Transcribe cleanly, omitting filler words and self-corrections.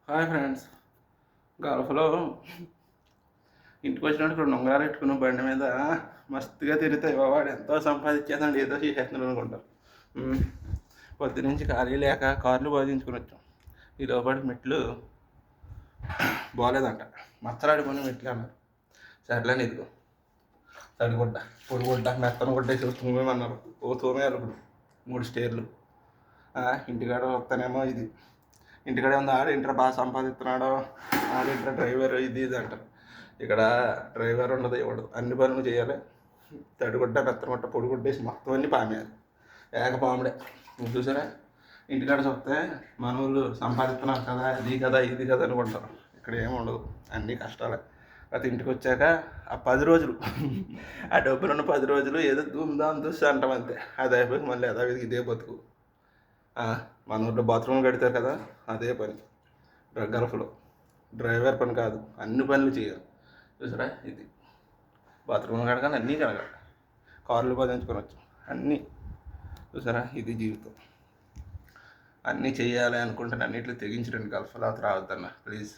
Hi friends. గల్ఫ్లో ఇంటికి వచ్చినప్పుడు రెండు ఉంగరాలు పెట్టుకున్న బండి మీద మస్తుగా తిరుగుతాయి. వాడు ఎంతో సంపాదించేదండి, ఏదో చేసేస్తున్నాడు అనుకుంటారు. పొద్దు నుంచి ఖాళీ లేక కార్లు బాధించుకుని వచ్చాం. ఈ లోపలి మెట్లు బాగోలేదంట, మచ్చలాడిపోయిన మెట్లు అన్నారు. సర్లేని ఇదిగో తడిగుడ్డ, పొడిగుడ్డ, మెత్తన గుడ్డ వేసి తూమేమన్నారు. తూమేయాలి ఇప్పుడు 3 స్టేర్లు. ఇంటికాడ వస్తానేమో ఇది, ఇంటికాడే ఉంది ఆడింటర్ బాగా సంపాదిస్తున్నాడు, ఆడింటర్ డ్రైవర్ ఇది అంటారు. ఇక్కడ డ్రైవర్ ఉండదు, ఇవ్వడు, అన్ని పనులు చేయాలి. తడిగుడ్డ, మెత్తనగుడ్డ, పొడిగుడ్డేసి మొత్తం అన్నీ పామేయాలి. ఏకపాముడే. చూసారా, ఇంటికాడ చూస్తే మన వాళ్ళు సంపాదిస్తున్నారు కదా, ఇది కదా ఇది కదా అనుకుంటారు. ఇక్కడ ఏమి ఉండదు, అన్నీ కష్టాలే. అది ఇంటికి వచ్చాక ఆ 10 రోజులు ఆ డబ్బులున్న 10 రోజులు ఏదో ధూమ్ధాం చూసి అంటాం అంతే. అది అయిపోయి మళ్ళీ యథావిధికి ఇదే బతుకు. మన ఊళ్ళో బాత్రూమ్ కడతారు కదా, అదే పని. గల్ఫ్లో డ్రైవర్ పని కాదు, అన్ని పనులు చేయాలి. చూసారా, ఇది బాత్రూమ్ కడగాలి, అన్నీ కడగాలి, కార్లు బాధించుకొని వచ్చాం అన్నీ. చూసారా, ఇది జీవితం. అన్నీ చేయాలి అనుకుంటే అన్నింటిలో తెగించడండి. గల్ఫ్లో రావద్దన్న ప్లీజ్.